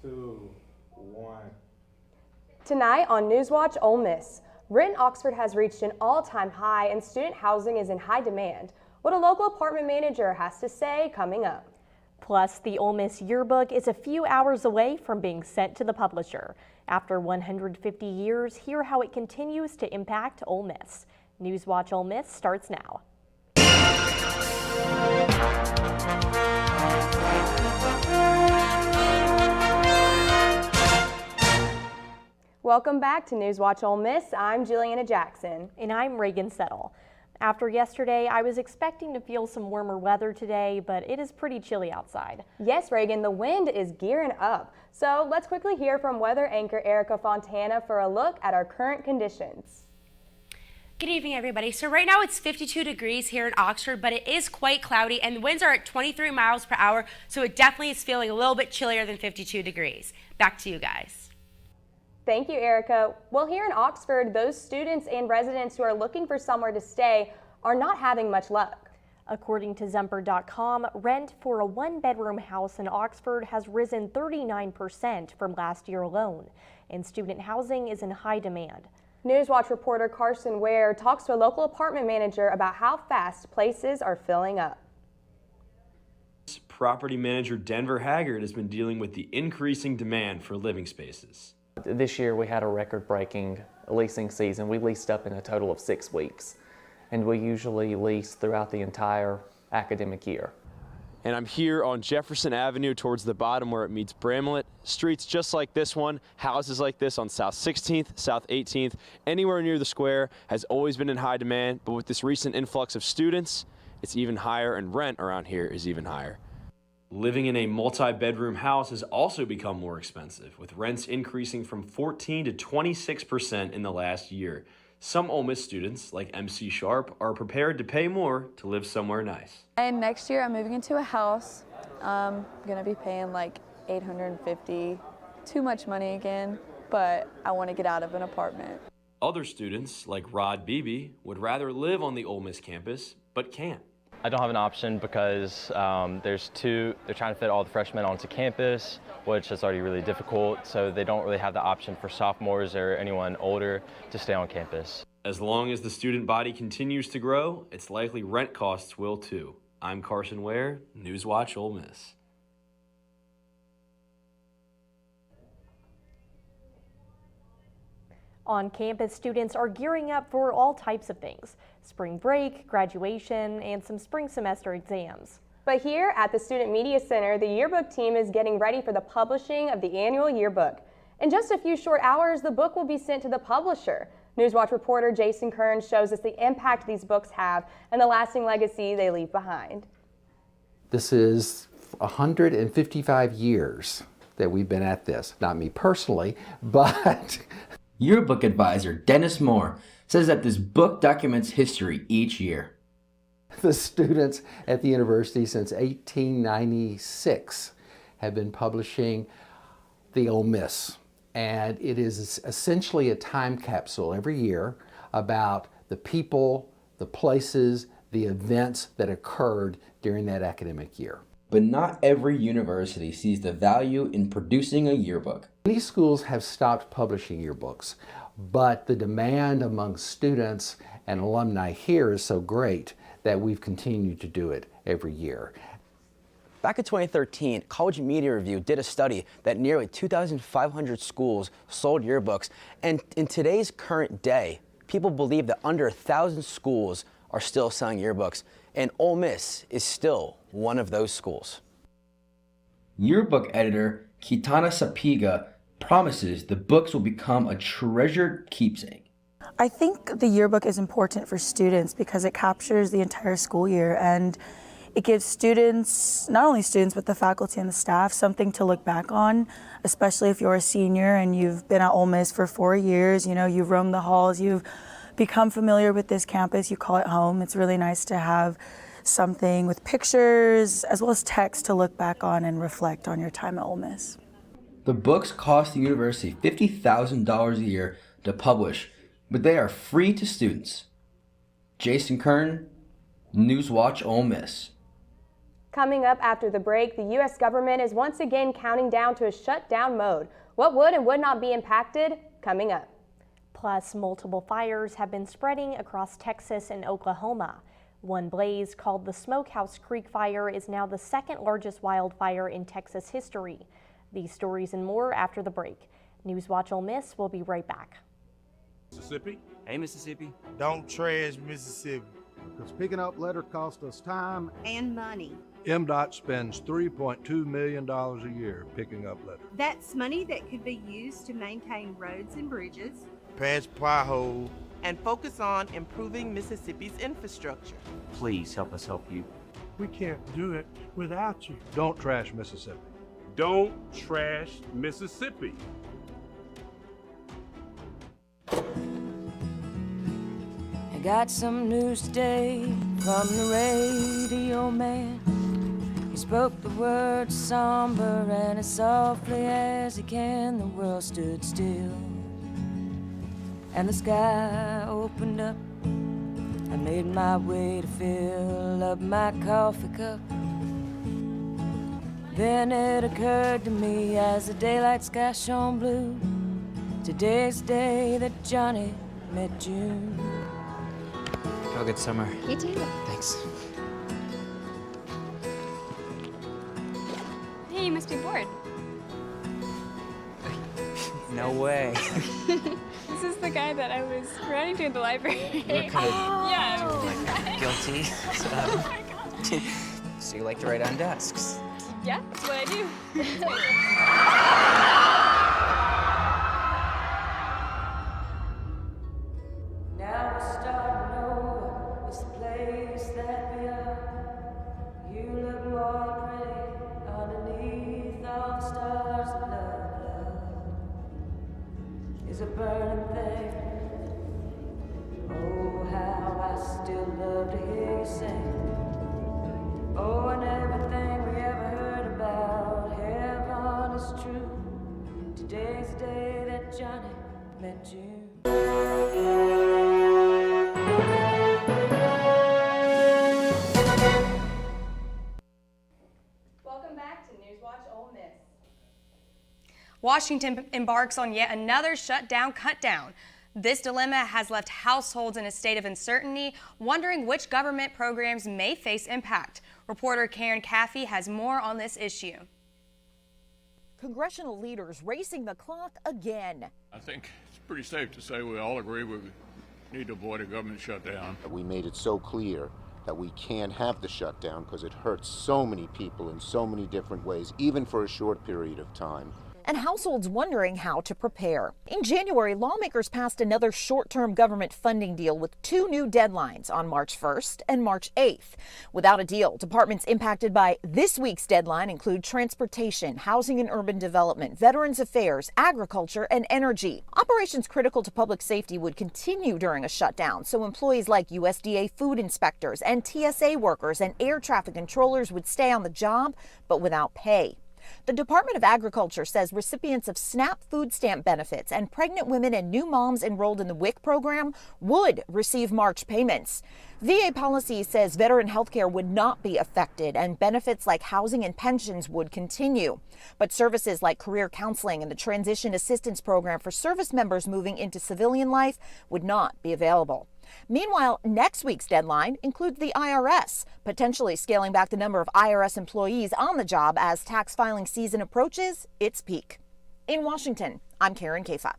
2, 1. Tonight on NewsWatch Ole Miss, rent in Oxford has reached an all-time high and student housing is in high demand. What a local apartment manager has to say coming up. Plus, the Ole Miss yearbook is a few hours away from being sent to the publisher. After 150 years, hear how it continues to impact Ole Miss. NewsWatch Ole Miss starts now. Welcome back to NewsWatch Ole Miss. I'm Juliana Jackson. And I'm Reagan Settle. After yesterday, I was expecting to feel some warmer weather today, but it is pretty chilly outside. Yes, Reagan, the wind is gearing up. So let's quickly hear from weather anchor Erica Fontana for a look at our current conditions. Good evening, everybody. So right now it's 52 degrees here in Oxford, but it is quite cloudy and the winds are at 23 miles per hour. So it definitely is feeling a little bit chillier than 52 degrees. Back to you guys. Thank you, Erica. Well, here in Oxford, those students and residents who are looking for somewhere to stay are not having much luck. According to Zemper.com, rent for a one-bedroom house in Oxford has risen 39% from last year alone, and student housing is in high demand. NewsWatch reporter Carson Ware talks to a local apartment manager about how fast places are filling up. Property manager Denver Haggard has been dealing with the increasing demand for living spaces. This year we had a record-breaking leasing season. We leased up in a total of 6 weeks, and we usually lease throughout the entire academic year. And I'm here on Jefferson Avenue towards the bottom where it meets Bramlett. Streets just like this one, houses like this on South 16th, South 18th, anywhere near the square has always been in high demand, but with this recent influx of students, it's even higher, and rent around here is even higher. Living in a multi-bedroom house has also become more expensive, with rents increasing from 14 to 26% in the last year. Some Ole Miss students, like MC Sharp, are prepared to pay more to live somewhere nice. And next year I'm moving into a house. I'm gonna be paying like $850, too much money again, but I want to get out of an apartment. Other students, like Rod Beebe, would rather live on the Ole Miss campus, but can't. I don't have an option because they're trying to fit all the freshmen onto campus, which is already really difficult, so they don't really have the option for sophomores or anyone older to stay on campus. As long as the student body continues to grow, it's likely rent costs will too. I'm Carson Ware, NewsWatch Ole Miss. On campus, students are gearing up for all types of things: spring break, graduation, and some spring semester exams. But here at the Student Media Center, the yearbook team is getting ready for the publishing of the annual yearbook. In just a few short hours, the book will be sent to the publisher. NewsWatch reporter Jason Kern shows us the impact these books have and the lasting legacy they leave behind. This is 155 years that we've been at this. Not me personally, but Yearbook advisor Dennis Moore says that this book documents history each year. the students at the university since 1896 have been publishing the Ole Miss. And it is essentially a time capsule every year about the people, the places, the events that occurred during that academic year. But not every university sees the value in producing a yearbook. Many schools have stopped publishing yearbooks, but the demand among students and alumni here is so great that we've continued to do it every year. Back in 2013, College Media Review did a study that nearly 2,500 schools sold yearbooks, and in today's current day, people believe that under 1,000 schools are still selling yearbooks, and Ole Miss is still one of those schools. Yearbook editor Kitana Sapiga promises the books will become a treasured keepsake. I think the yearbook is important for students because it captures the entire school year, and it gives students, not only students, but the faculty and the staff, something to look back on, especially if you're a senior and you've been at Ole Miss for 4 years. You know, you've roamed the halls, you've become familiar with this campus, you call it home. It's really nice to have something with pictures as well as text to look back on and reflect on your time at Ole Miss. The books cost the university $50,000 a year to publish, but they are free to students. Jason Kern, NewsWatch Ole Miss. Coming up after the break, the U.S. government is once again counting down to a shutdown mode. What would and would not be impacted? Coming up. Plus, multiple fires have been spreading across Texas and Oklahoma. One blaze, called the Smokehouse Creek Fire, is now the second largest wildfire in Texas history. These stories and more after the break. NewsWatch Ole Miss will be right back. Mississippi. Hey, Mississippi. Don't trash Mississippi. Because picking up litter costs us time and money. MDOT spends $3.2 million a year picking up litter. That's money that could be used to maintain roads and bridges, Patch potholes, and focus on improving Mississippi's infrastructure. Please help us help you. We can't do it without you. Don't trash Mississippi. Don't trash Mississippi. I got some news today from the radio man. He spoke the words somber and as softly as he can. The world stood still and the sky opened up. I made my way to fill up my coffee cup. Then it occurred to me as the daylight sky shone blue, today's the day that Johnny met June. Have a good summer. You too. Thanks. Hey, you must be bored. No way. This is the guy that I was running to in the library. You're kind of yeah. guilty. So, so you like to write on desks? Yeah, that's what I do. Now we're starting over, it's the place that we are. You look more pretty underneath all the stars of love. Love is a burning thing. Oh, how I still love to hear you sing. Oh, and everything we ever heard about heaven is true. Today's the day that Johnny met you. Welcome back to NewsWatch Ole Miss. Washington embarks on yet another shutdown cutdown. This dilemma has left households in a state of uncertainty, wondering which government programs may face impact. Reporter Karen Caffey has more on this issue. Congressional leaders racing the clock again. I think it's pretty safe to say we all agree we need to avoid a government shutdown. We made it so clear that we can't have the shutdown because it hurts so many people in so many different ways, even for a short period of time. And households wondering how to prepare. In January, lawmakers passed another short-term government funding deal with two new deadlines on March 1st and March 8th. Without a deal, departments impacted by this week's deadline include transportation, housing and urban development, veterans affairs, agriculture, and energy. Operations critical to public safety would continue during a shutdown, so employees like USDA food inspectors and TSA workers and air traffic controllers would stay on the job, but without pay. The Department of Agriculture says recipients of SNAP food stamp benefits and pregnant women and new moms enrolled in the WIC program would receive March payments. VA policy says veteran health care would not be affected and benefits like housing and pensions would continue. But services like career counseling and the transition assistance program for service members moving into civilian life would not be available. Meanwhile, next week's deadline includes the IRS, potentially scaling back the number of IRS employees on the job as tax filing season approaches its peak. In Washington, I'm Karen Cafa.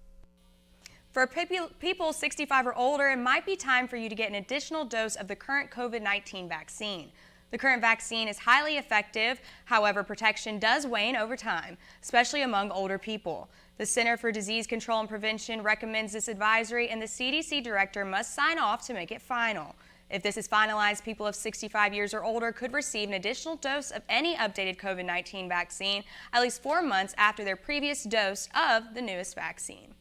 For people 65 or older, it might be time for you to get an additional dose of the current COVID-19 vaccine. The current vaccine is highly effective, however, protection does wane over time, especially among older people. The Center for Disease Control and Prevention recommends this advisory, and the CDC director must sign off to make it final. If this is finalized, people of 65 years or older could receive an additional dose of any updated COVID-19 vaccine at least 4 months after their previous dose of the newest vaccine.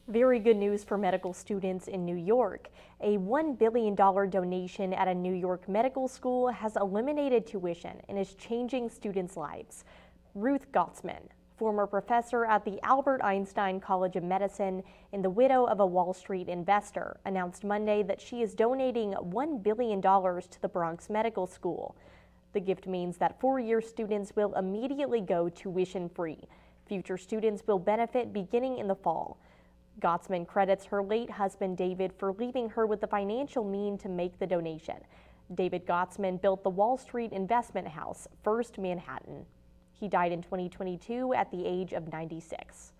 Very good news for medical students in New York. A $1 billion donation at a New York medical school has eliminated tuition and is changing students' lives. Ruth Gottsman Former professor at the Albert Einstein College of Medicine and the widow of a Wall Street investor announced Monday that she is donating $1 billion to the Bronx Medical School. The gift means that four-year students will immediately go tuition-free. Future students will benefit beginning in the fall. Gottsman credits her late husband David for leaving her with the financial means to make the donation. David Gottsman built the Wall Street investment house, First Manhattan. He died in 2022 at the age of 96.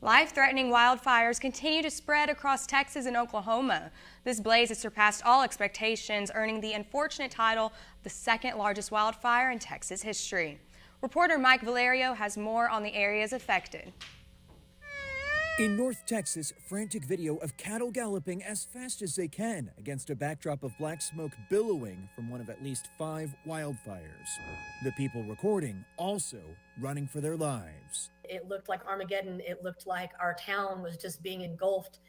Life-threatening wildfires continue to spread across Texas and Oklahoma. This blaze has surpassed all expectations, earning the unfortunate title of the second largest wildfire in Texas history. Reporter Mike Valerio has more on the areas affected. In North Texas, frantic video of cattle galloping as fast as they can against a backdrop of black smoke billowing from one of at least 5 wildfires. The people recording also running for their lives. It looked like Armageddon. It looked like our town was just being engulfed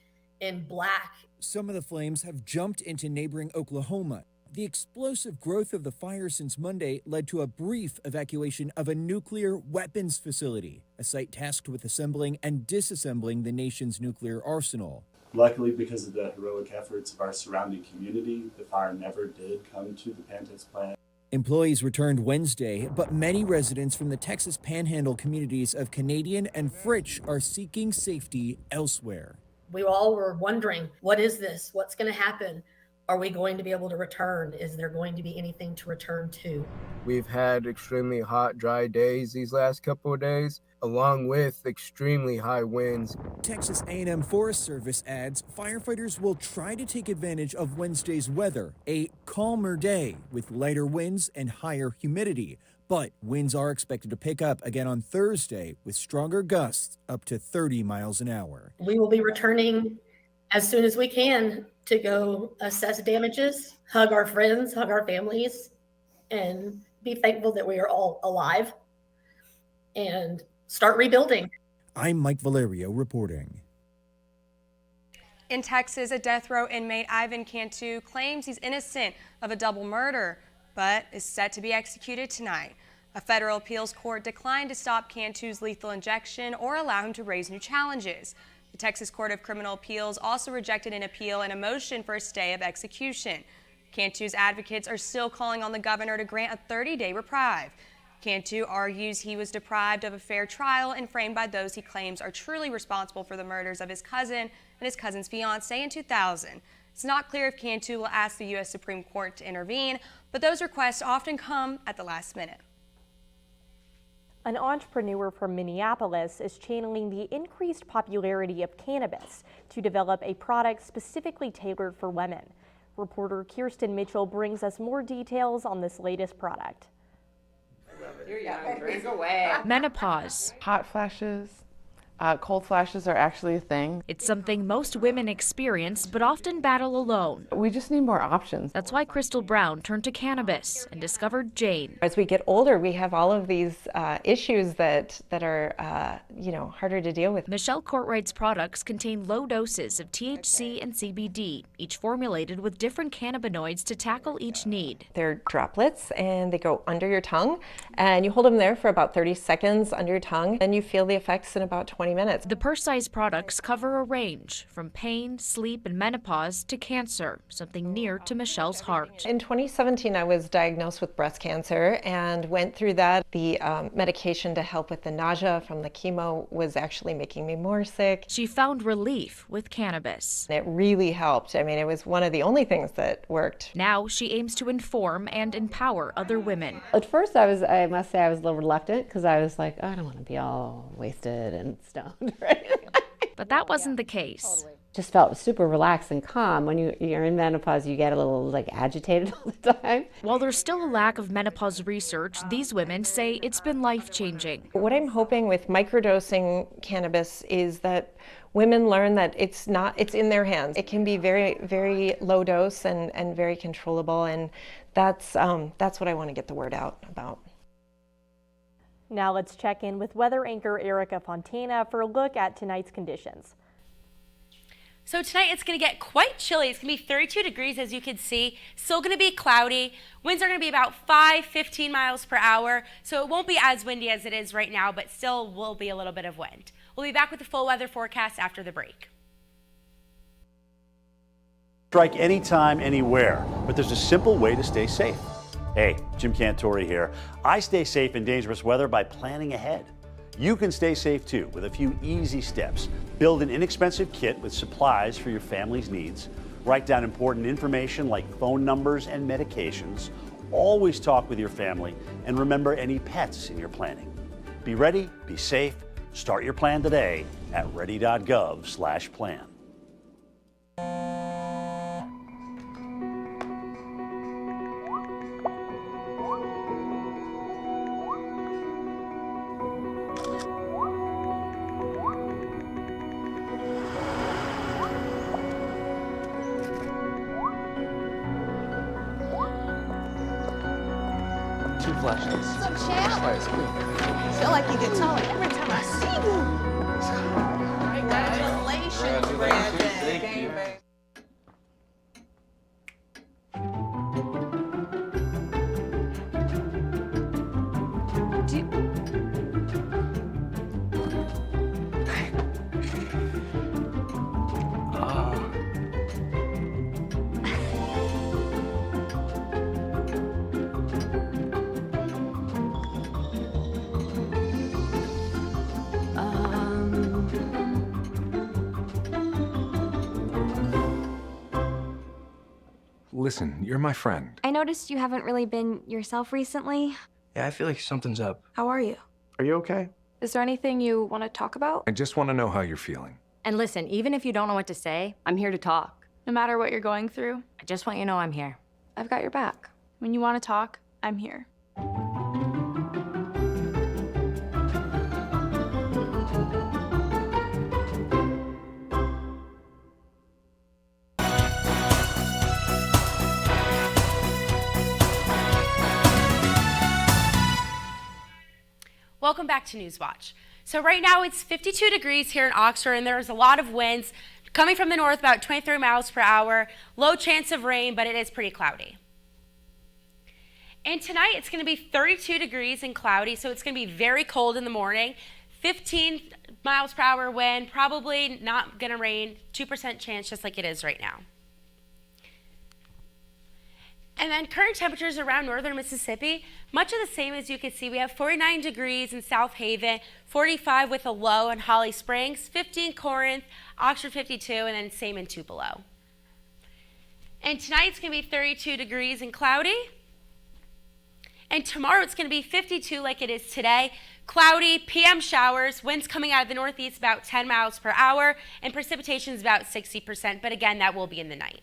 in black. Some of the flames have jumped into neighboring Oklahoma. The explosive growth of the fire since Monday led to a brief evacuation of a nuclear weapons facility, a site tasked with assembling and disassembling the nation's nuclear arsenal. Luckily, because of the heroic efforts of our surrounding community, the fire never did come to the Pantex plant. Employees returned Wednesday, but many residents from the Texas Panhandle communities of Canadian and Fritch are seeking safety elsewhere. We all were wondering, what is this? What's going to happen? Are we going to be able to return? Is there going to be anything to return to? We've had extremely hot, dry days these last couple of days, along with extremely high winds. Texas A&M Forest Service adds firefighters will try to take advantage of Wednesday's weather, a calmer day with lighter winds and higher humidity. But winds are expected to pick up again on Thursday with stronger gusts up to 30 miles an hour. We will be returning as soon as we can to go assess damages, hug our friends, hug our families, and be thankful that we are all alive and start rebuilding. I'm Mike Valerio reporting. In Texas, a death row inmate, Ivan Cantu, claims he's innocent of a double murder, but is set to be executed tonight. A federal appeals court declined to stop Cantu's lethal injection or allow him to raise new challenges. The Texas Court of Criminal Appeals also rejected an appeal and a motion for a stay of execution. Cantu's advocates are still calling on the governor to grant a 30-day reprieve. Cantu argues he was deprived of a fair trial and framed by those he claims are truly responsible for the murders of his cousin and his cousin's fiancée in 2000. It's not clear if Cantu will ask the U.S. Supreme Court to intervene, but those requests often come at the last minute. An entrepreneur from Minneapolis is channeling the increased popularity of cannabis to develop a product specifically tailored for women. Reporter Kirsten Mitchell brings us more details on this latest product. You're young, drink away. Menopause. Hot flashes. Cold flashes are actually a thing. It's something most women experience, but often battle alone. We just need more options. That's why Crystal Brown turned to cannabis and discovered Jane. As we get older, we have all of these issues that are, harder to deal with. Michelle Courtwright's products contain low doses of THC and CBD, each formulated with different cannabinoids to tackle each need. They're droplets, and they go under your tongue, and you hold them there for about 30 seconds under your tongue, and you feel the effects in about 20 minutes. The purse-sized products cover a range from pain, sleep, and menopause to cancer, something near to Michelle's heart. In 2017, I was diagnosed with breast cancer and went through that. The medication to help with the nausea from the chemo was actually making me more sick. She found relief with cannabis. It really helped. I mean, it was one of the only things that worked. Now she aims to inform and empower other women. At first, I must say I was a little reluctant because I was like, oh, I don't want to be all wasted and stoned, right? But that wasn't the case. Totally. Just felt super relaxed and calm. When you're in menopause, you get a little agitated all the time. While there's still a lack of menopause research, these women say it's been life-changing. What I'm hoping with microdosing cannabis is that women learn that it's in their hands. It can be very, very low dose and very controllable, and that's what I want to get the word out about. Now let's check in with weather anchor Erica Fontana for a look at tonight's conditions. So tonight it's going to get quite chilly. It's going to be 32 degrees, as you can see. Still going to be cloudy. Winds are going to be about 15 miles per hour. So it won't be as windy as it is right now, but still will be a little bit of wind. We'll be back with the full weather forecast after the break. Strike anytime, anywhere, but there's a simple way to stay safe. Hey, Jim Cantori here. I stay safe in dangerous weather by planning ahead. You can stay safe too with a few easy steps. Build an inexpensive kit with supplies for your family's needs. Write down important information like phone numbers and medications. Always talk with your family and remember any pets in your planning. Be ready, be safe. Start your plan today at ready.gov/plan. Two flashlights. What's up, champ? Feel like you get taller every time I see you. Congratulations, Brandon. Thank you. Listen, you're my friend. I noticed you haven't really been yourself recently. Yeah, I feel like something's up. How are you? Are you okay? Is there anything you want to talk about? I just want to know how you're feeling. And listen, even if you don't know what to say, I'm here to talk. No matter what you're going through, I just want you to know I'm here. I've got your back. when you want to talk, I'm here. Welcome back to NewsWatch. So right now it's 52 degrees here in Oxford, and there's a lot of winds coming from the north, about 23 miles per hour. Low chance of rain, but it is pretty cloudy. And tonight it's going to be 32 degrees and cloudy, so it's going to be very cold in the morning. 15 miles per hour wind, probably not going to rain, 2% chance just like it is right now. And then current temperatures around northern Mississippi, much of the same as you can see. We have 49 degrees in South Haven, 45 with a low in Holly Springs, 50 in Corinth, Oxford 52, and then same in Tupelo. And tonight it's going to be 32 degrees and cloudy. And tomorrow it's going to be 52 like it is today. Cloudy, PM showers, winds coming out of the northeast about 10 miles per hour, and precipitation is about 60%, but again, that will be in the night.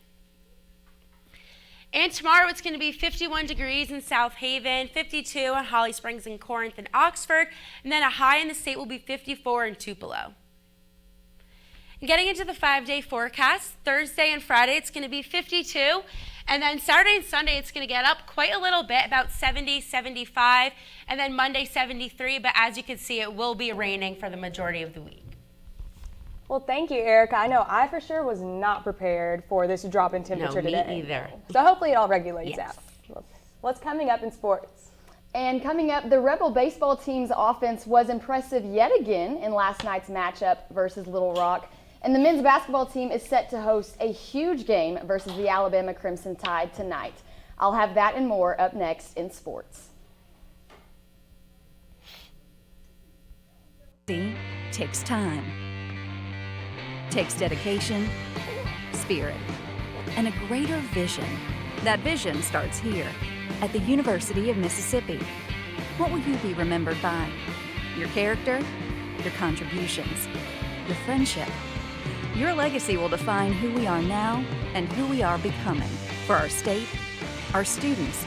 And tomorrow it's going to be 51 degrees in South Haven, 52 in Holly Springs and Corinth and Oxford, and then a high in the state will be 54 in Tupelo. And getting into the 5-day forecast, Thursday and Friday it's going to be 52, and then Saturday and Sunday it's going to get up quite a little bit, about 70, 75, and then Monday 73, but as you can see it will be raining for the majority of the week. Well, thank you, Erica. I know I for sure was not prepared for this drop in temperature today. No, me either. So hopefully it all regulates out. What's coming up in sports? And coming up, the Rebel baseball team's offense was impressive yet again in last night's matchup versus Little Rock. And the men's basketball team is set to host a huge game versus the Alabama Crimson Tide tonight. I'll have that and more up next in sports. Takes time. Takes dedication, spirit, and a greater vision. That vision starts here at the University of Mississippi. What will you be remembered by? Your character, your contributions, your friendship. Your legacy will define who we are now and who we are becoming for our state, our students,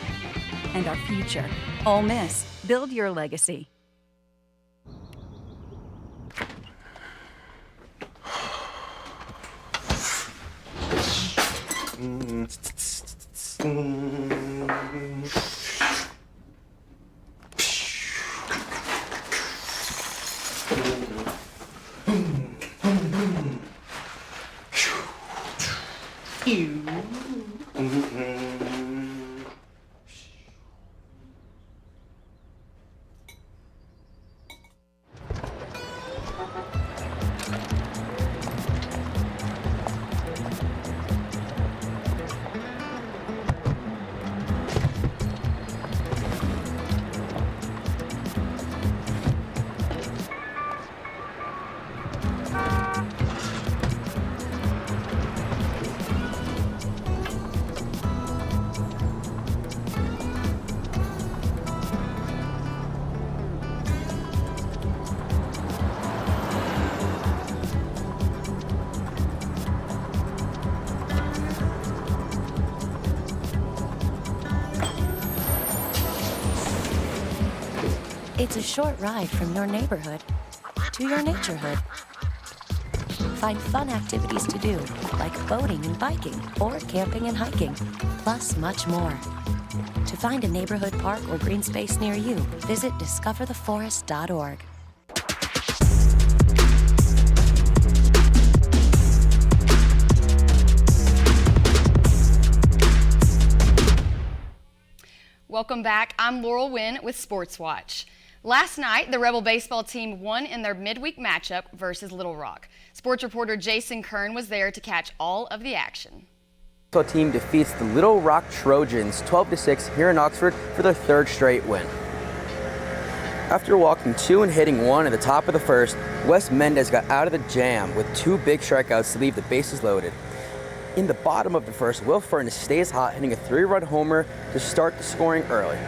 and our future. Ole Miss, build your legacy. It's a short ride from your neighborhood to your naturehood. Find fun activities to do, like boating and biking, or camping and hiking, plus much more. To find a neighborhood park or green space near you, visit discovertheforest.org. Welcome back. I'm Laurel Wynn with Sports Watch. Last night, the Rebel baseball team won in their midweek matchup versus Little Rock. Sports reporter Jason Kern was there to catch all of the action. The team defeats the Little Rock Trojans 12-6 here in Oxford for their third straight win. After walking 2 and hitting 1 at the top of the first, Wes Mendez got out of the jam with 2 big strikeouts to leave the bases loaded. In the bottom of the first, Will Furnace stays hot, hitting a 3-run homer to start the scoring early.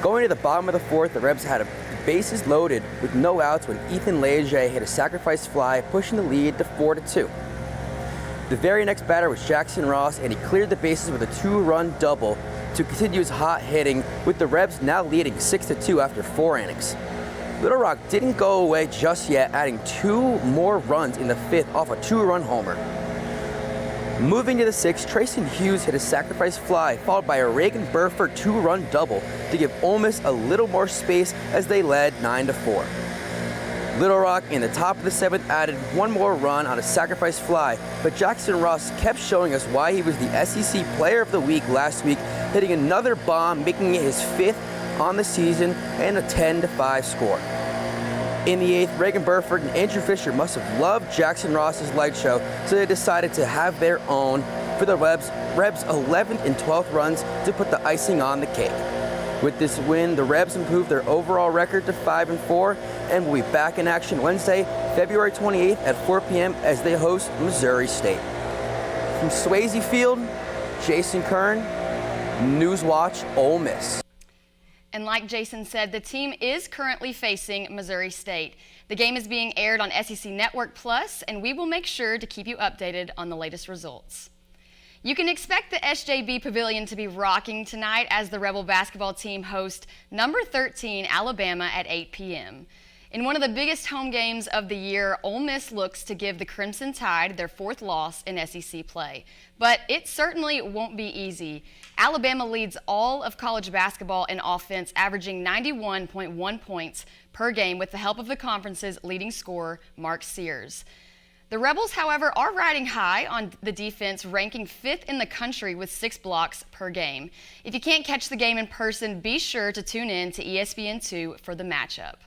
Going to the bottom of the fourth, the Rebs had the bases loaded with no outs when Ethan Leger hit a sacrifice fly, pushing the lead to 4-2. The very next batter was Jackson Ross, and he cleared the bases with a 2-run double to continue his hot hitting, with the Rebs now leading 6-2 after 4 innings. Little Rock didn't go away just yet, adding 2 more runs in the 5th off a 2-run homer. Moving to the 6th, Trayson Hughes hit a sacrifice fly, followed by a Reagan Burford 2-run double to give Ole Miss a little more space as they led 9-4. Little Rock in the top of the 7th added 1 more run on a sacrifice fly, but Jackson Ross kept showing us why he was the SEC Player of the Week last week, hitting another bomb, making it his 5th on the season and a 10-5 score. In the 8th, Reagan Burford and Andrew Fisher must have loved Jackson Ross's light show, so they decided to have their own for the Rebs' 11th and 12th runs to put the icing on the cake. With this win, the Rebs improved their overall record to 5-4 and will be back in action Wednesday, February 28th at 4 p.m. as they host Missouri State. From Swayze Field, Jason Kern, NewsWatch Ole Miss. And like Jason said, the team is currently facing Missouri State. The game is being aired on SEC Network Plus, and we will make sure to keep you updated on the latest results. You can expect the SJB Pavilion to be rocking tonight as the Rebel basketball team hosts number 13 Alabama at 8 p.m. In one of the biggest home games of the year, Ole Miss looks to give the Crimson Tide their 4th loss in SEC play. But it certainly won't be easy. Alabama leads all of college basketball in offense, averaging 91.1 points per game with the help of the conference's leading scorer, Mark Sears. The Rebels, however, are riding high on the defense, ranking 5th in the country with 6 blocks per game. If you can't catch the game in person, be sure to tune in to ESPN2 for the matchup.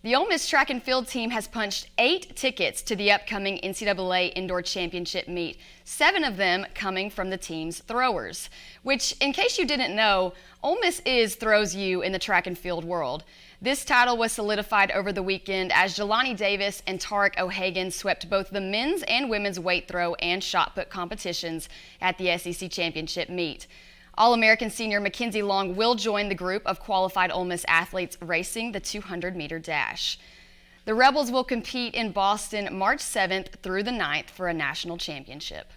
The Ole Miss track and field team has punched 8 tickets to the upcoming NCAA Indoor Championship meet, 7 of them coming from the team's throwers, which, in case you didn't know, Ole Miss throws you in the track and field world. This title was solidified over the weekend as Jelani Davis and Tarek O'Hagan swept both the men's and women's weight throw and shot put competitions at the SEC Championship meet. All-American senior Mackenzie Long will join the group of qualified Ole Miss athletes racing the 200-meter dash. The Rebels will compete in Boston March 7th through the 9th for a national championship.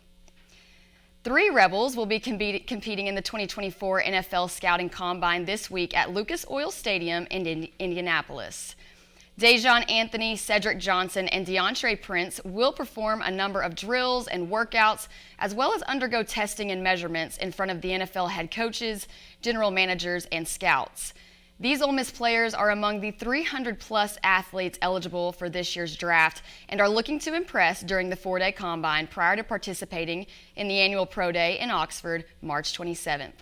3 Rebels will be competing in the 2024 NFL Scouting Combine this week at Lucas Oil Stadium in Indianapolis. Dejon Anthony, Cedric Johnson, and DeAndre Prince will perform a number of drills and workouts, as well as undergo testing and measurements in front of the NFL head coaches, general managers, and scouts. These Ole Miss players are among the 300-plus athletes eligible for this year's draft and are looking to impress during the 4-day combine prior to participating in the annual Pro Day in Oxford, March 27th.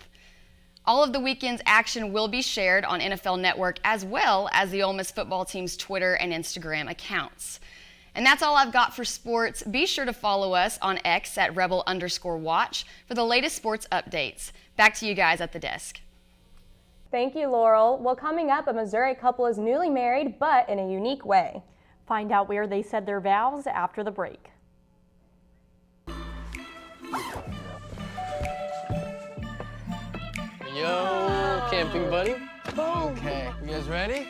All of the weekend's action will be shared on NFL Network as well as the Ole Miss football team's Twitter and Instagram accounts. And that's all I've got for sports. Be sure to follow us on X at rebel_watch for the latest sports updates. Back to you guys at the desk. Thank you, Laurel. Well, coming up, a Missouri couple is newly married, but in a unique way. Find out where they said their vows after the break. Yo, camping buddy. Okay, you guys ready?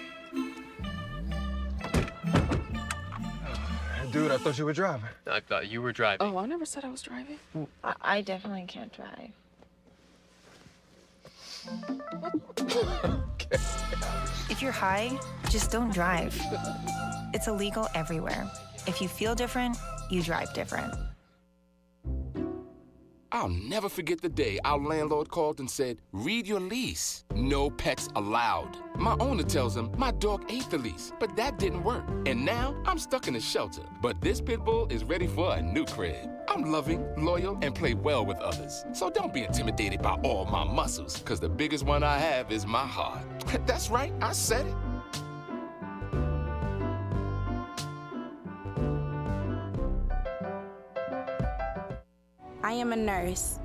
Dude, I thought you were driving. I thought you were driving. Oh, I never said I was driving. I definitely can't drive. Okay. If you're high, just don't drive. It's illegal everywhere. If you feel different, you drive different. I'll never forget the day our landlord called and said, read your lease. No pets allowed. My owner tells him my dog ate the lease, but that didn't work. And now I'm stuck in a shelter. But this pit bull is ready for a new crib. I'm loving, loyal, and play well with others. So don't be intimidated by all my muscles, because the biggest one I have is my heart. That's right, I said it. I am a nurse,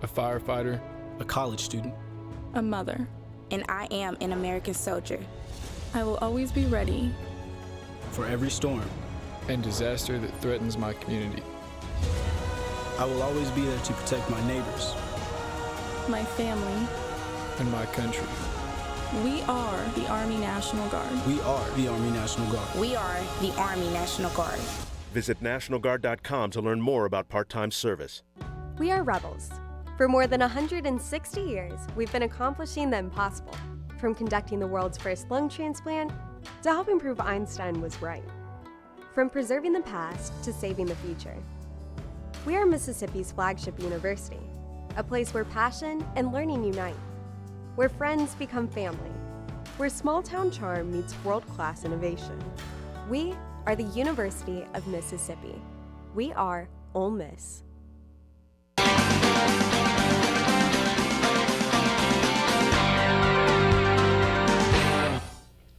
a firefighter, a college student, A mother. and I am an American soldier. I will always be ready. for every storm and disaster that threatens my community. I will always be there to protect my neighbors My family. and my country. We are the Army National Guard. We are the Army National Guard. We are the Army National Guard. Visit nationalguard.com to learn more about part-time service. We are rebels. For more than 160 years, we've been accomplishing the impossible, from conducting the world's first lung transplant to helping prove Einstein was right. From preserving the past to saving the future. We are Mississippi's flagship university, a place where passion and learning unite, where friends become family, where small-town charm meets world-class innovation. We are the University of Mississippi. We are Ole Miss.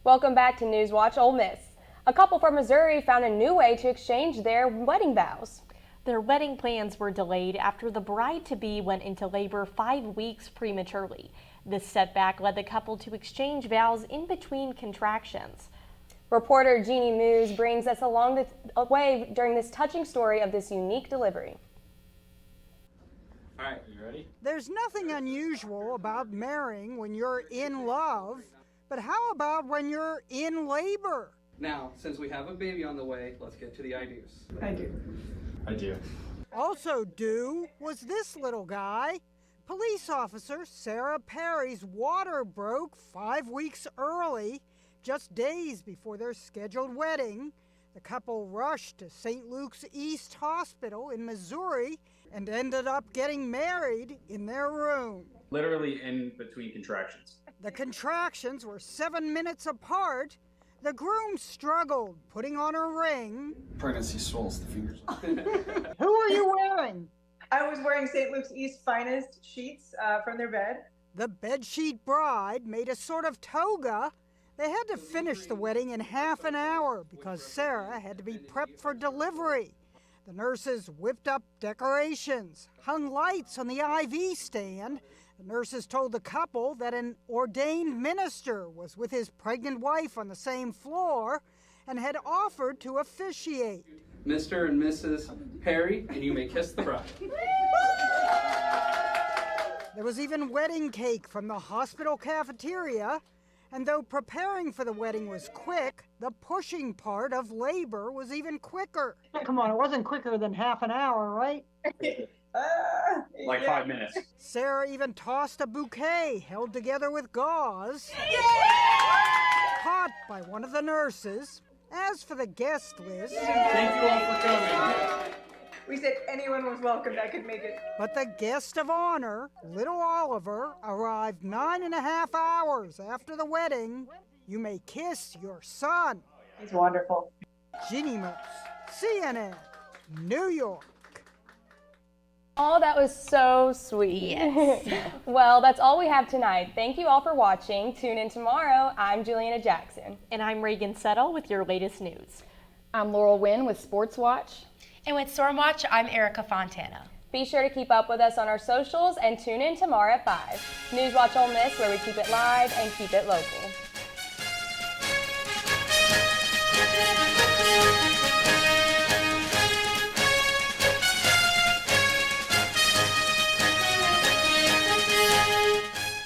Welcome back to NewsWatch Ole Miss. A couple from Missouri found a new way to exchange their wedding vows. Their wedding plans were delayed after the bride-to-be went into labor 5 weeks prematurely. This setback led the couple to exchange vows in between contractions. Reporter Jeannie Moos brings us along the way during this touching story of this unique delivery. All right, you ready? There's nothing unusual about marrying when you're in love, but how about when you're in labor? Now, since we have a baby on the way, let's get to the I-dos. I do. I do. Also due was this little guy. Police officer Sarah Perry's water broke 5 weeks early, just days before their scheduled wedding. The couple rushed to St. Luke's East Hospital in Missouri and ended up getting married in their room. Literally in between contractions. The contractions were 7 minutes apart. The groom struggled putting on a ring. Pregnancy swells the fingers. Who are you wearing? I was wearing St. Luke's East finest sheets from their bed. The bedsheet bride made a sort of toga. They had to finish the wedding in half an hour because Sarah had to be prepped for delivery. The nurses whipped up decorations, hung lights on the IV stand. The nurses told the couple that an ordained minister was with his pregnant wife on the same floor and had offered to officiate. Mr. and Mrs. Perry, and you may kiss the bride. There was even wedding cake from the hospital cafeteria, and though preparing for the wedding was quick, the pushing part of labor was even quicker. Come on, it wasn't quicker than half an hour, right? Like 5 minutes. Sarah even tossed a bouquet held together with gauze. Caught by one of the nurses. As for the guest list... Thank you all for coming. We said anyone was welcome that could make it. But the guest of honor, little Oliver, arrived 9.5 hours after the wedding. You may kiss your son. He's wonderful. Jeannie Moose, CNN, New York. Oh, that was so sweet. Yes. Well, that's all we have tonight. Thank you all for watching. Tune in tomorrow. I'm Juliana Jackson. And I'm Reagan Settle with your latest news. I'm Laurel Wynn with Sports Watch. And with Stormwatch, I'm Erica Fontana. Be sure to keep up with us on our socials and tune in tomorrow at 5. NewsWatch Ole Miss, where we keep it live and keep it local.